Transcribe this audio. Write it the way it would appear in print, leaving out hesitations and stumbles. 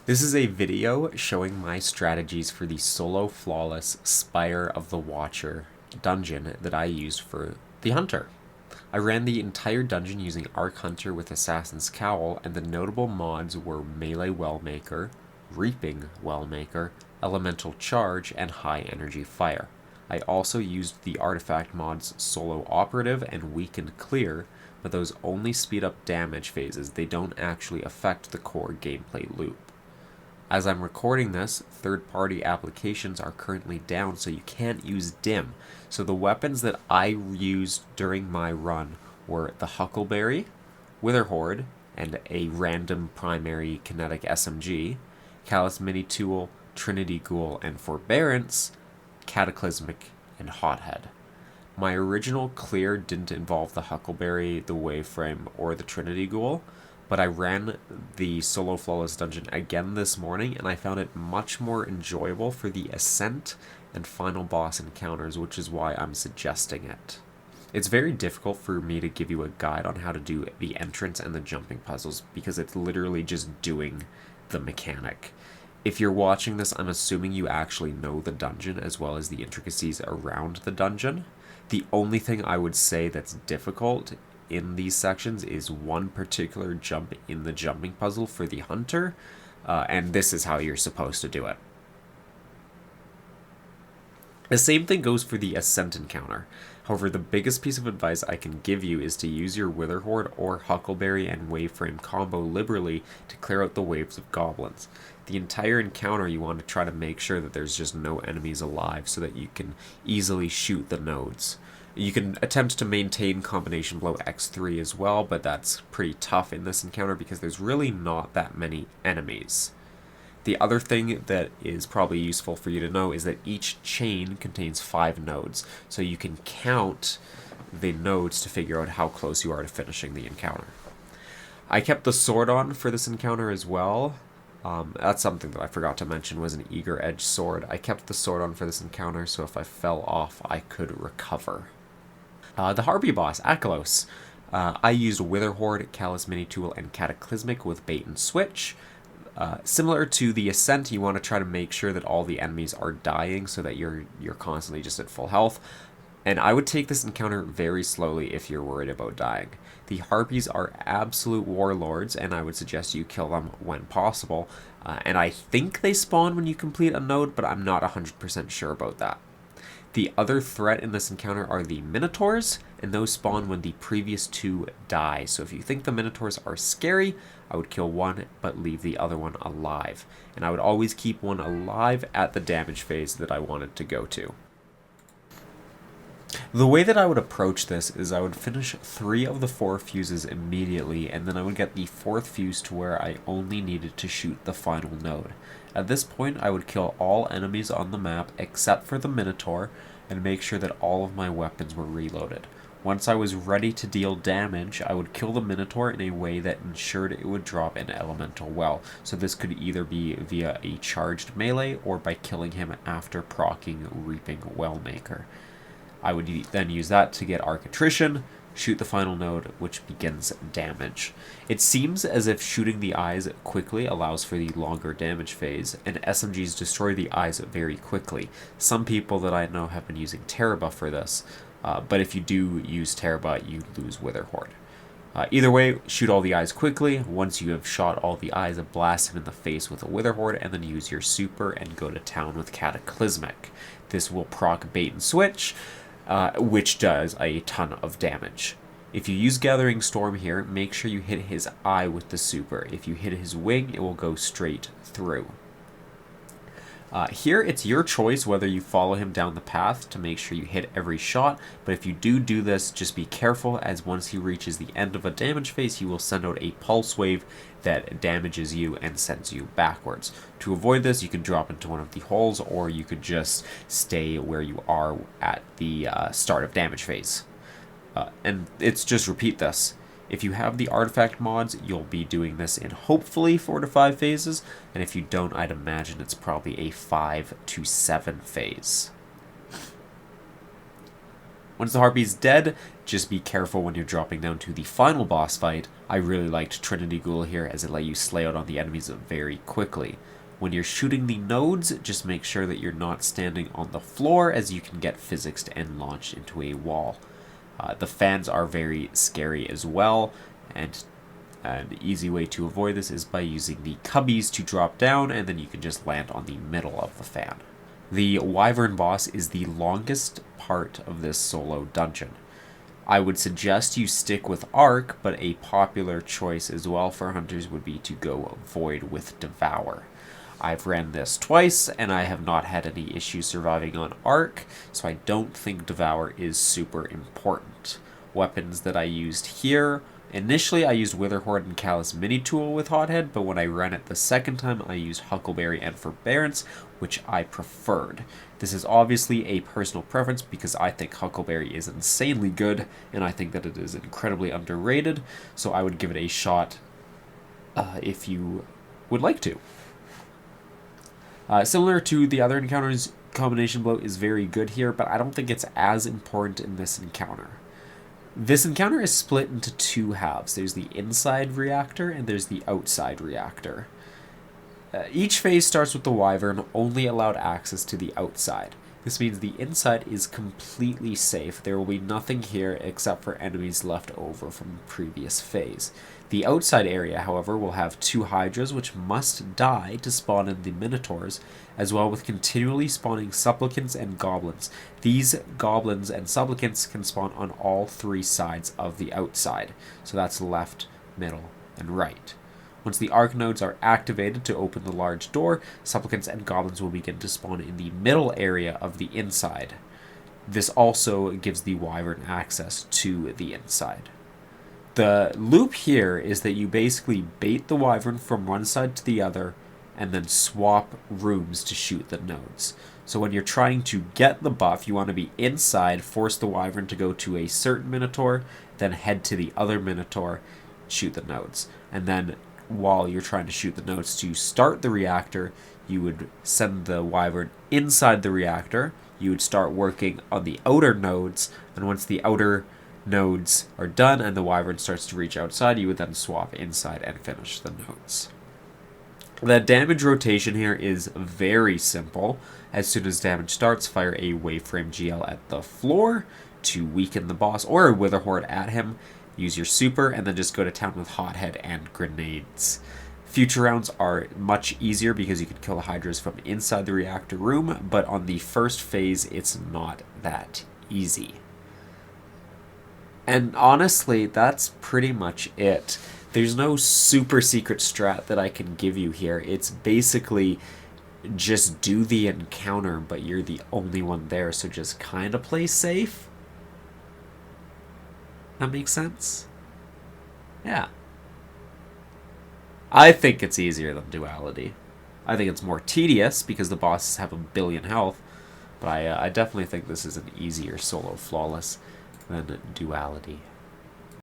This is a video showing my strategies for the solo flawless Spire of the Watcher dungeon that I used for the Hunter. I ran the entire dungeon using Arc Hunter with Assassin's Cowl, and the notable mods were Melee Wellmaker, Reaping Wellmaker, Elemental Charge, and High Energy Fire. I also used the artifact mods Solo Operative and Weakened Clear, but those only speed up damage phases, they don't actually affect the core gameplay loop. As I'm recording this, third-party applications are currently down, so you can't use DIM. So the weapons that I used during my run were the Huckleberry, Witherhoard, and a random primary kinetic SMG, Callous Mini Tool, Trinity Ghoul, and Forbearance, Cataclysmic, and Hothead. My original clear didn't involve the Huckleberry, the Waveframe, or the Trinity Ghoul, but I ran the Solo Flawless dungeon again this morning, and I found it much more enjoyable for the Ascent and final boss encounters, which is why I'm suggesting it. It's very difficult for me to give you a guide on how to do the entrance and the jumping puzzles, because it's literally just doing the mechanic. If you're watching this, I'm assuming you actually know the dungeon as well as the intricacies around the dungeon. The only thing I would say that's difficult in these sections is one particular jump in the jumping puzzle for the Hunter, and this is how you're supposed to do it. The same thing goes for the Ascent encounter. However, the biggest piece of advice I can give you is to use your Witherhoard or Huckleberry and Waveframe combo liberally to clear out the waves of goblins. The entire encounter, you want to try to make sure that there's just no enemies alive so that you can easily shoot the nodes. You can attempt to maintain combination blow X3 as well, but that's pretty tough in this encounter because there's really not that many enemies. The other thing that is probably useful for you to know is that each chain contains 5 nodes, so you can count the nodes to figure out how close you are to finishing the encounter. I kept the sword on for this encounter as well. That's something that I forgot to mention was an eager edge sword. I kept the sword on for this encounter, so if I fell off, I could recover. The Harpy boss, Akelous. I used Witherhoard, Callous Mini Tool, and Cataclysmic with bait and switch. Similar to the Ascent, you want to try to make sure that all the enemies are dying so that you're constantly just at full health. And I would take this encounter very slowly if you're worried about dying. The Harpies are absolute warlords, and I would suggest you kill them when possible. And I think they spawn when you complete a node, but I'm not 100% sure about that. The other threat in this encounter are the Minotaurs, and those spawn when the previous 2 die. So if you think the Minotaurs are scary, I would kill one, but leave the other one alive. And I would always keep one alive at the damage phase that I wanted to go to. The way that I would approach this is I would finish 3 of the 4 fuses immediately, and then I would get the 4th fuse to where I only needed to shoot the final node. At this point, I would kill all enemies on the map except for the Minotaur, and make sure that all of my weapons were reloaded. Once I was ready to deal damage, I would kill the Minotaur in a way that ensured it would drop an elemental well. So this could either be via a charged melee or by killing him after proccing Reaping Wellmaker. I would then use that to get Arc Attrition, shoot the final node, which begins damage. It seems as if shooting the eyes quickly allows for the longer damage phase, and SMGs destroy the eyes very quickly. Some people that I know have been using Teraba for this, but if you do use Teraba, you lose Witherhoard. Either way, shoot all the eyes quickly. Once you have shot all the eyes, blast him in the face with a Witherhoard, and then use your super and go to town with Cataclysmic. This will proc bait and switch, which does a ton of damage. If you use Gathering Storm here, make sure you hit his eye with the super. If you hit his wing, it will go straight through. Here, it's your choice whether you follow him down the path to make sure you hit every shot, but if you do this, just be careful, as once he reaches the end of a damage phase, he will send out a pulse wave that damages you and sends you backwards. To avoid this, you can drop into one of the holes, or you could just stay where you are at the start of damage phase. And it's just repeat this. If you have the artifact mods, you'll be doing this in hopefully 4 to 5 phases, and if you don't, I'd imagine it's probably a 5 to 7 phase. Once the Harpy's dead, just be careful when you're dropping down to the final boss fight. I really liked Trinity Ghoul here as it let you slay out on the enemies very quickly. When you're shooting the nodes, just make sure that you're not standing on the floor as you can get physicsed and launched into a wall. The fans are very scary as well, and an easy way to avoid this is by using the cubbies to drop down, and then you can just land on the middle of the fan. The Wyvern boss is the longest part of this solo dungeon. I would suggest you stick with Arc, but a popular choice as well for hunters would be to go Void with Devour. I've ran this twice, and I have not had any issues surviving on Arc, so I don't think Devour is super important. Weapons that I used here, initially I used Witherhoard and Callous Mini Tool with Hothead, but when I ran it the second time I used Huckleberry and Forbearance, which I preferred. This is obviously a personal preference because I think Huckleberry is insanely good, and I think that it is incredibly underrated, so I would give it a shot if you would like to. Similar to the other encounters, Combination Blow is very good here, but I don't think it's as important in this encounter. This encounter is split into two halves. There's the inside reactor and there's the outside reactor. Each phase starts with the Wyvern only allowed access to the outside. This means the inside is completely safe. There will be nothing here except for enemies left over from the previous phase. The outside area, however, will have two Hydras which must die to spawn in the Minotaurs, as well with continually spawning Supplicants and Goblins. These Goblins and Supplicants can spawn on all three sides of the outside, so that's left, middle, and right. Once the Arc nodes are activated to open the large door, Supplicants and Goblins will begin to spawn in the middle area of the inside. This also gives the Wyvern access to the inside. The loop here is that you basically bait the Wyvern from one side to the other and then swap rooms to shoot the nodes. So when you're trying to get the buff, you want to be inside, force the Wyvern to go to a certain Minotaur, then head to the other Minotaur, shoot the nodes. And then while you're trying to shoot the nodes to start the reactor, you would send the Wyvern inside the reactor, you would start working on the outer nodes, and once the outer nodes are done and the Wyvern starts to reach outside, you would then swap inside and finish the nodes. The damage rotation here is very simple. As soon as damage starts, fire a Waveframe GL at the floor to weaken the boss, or a Witherhoard at him. Use your super, and then just go to town with Hothead and grenades. Future rounds are much easier because you can kill the Hydras from inside the reactor room, but on the first phase, it's not that easy. And honestly, that's pretty much it. There's no super secret strat that I can give you here. It's basically just do the encounter, but you're the only one there, so just kind of play safe. That makes sense? Yeah. I think it's easier than Duality. I think it's more tedious because the bosses have 1 billion health, but I definitely think this is an easier solo flawless than Duality.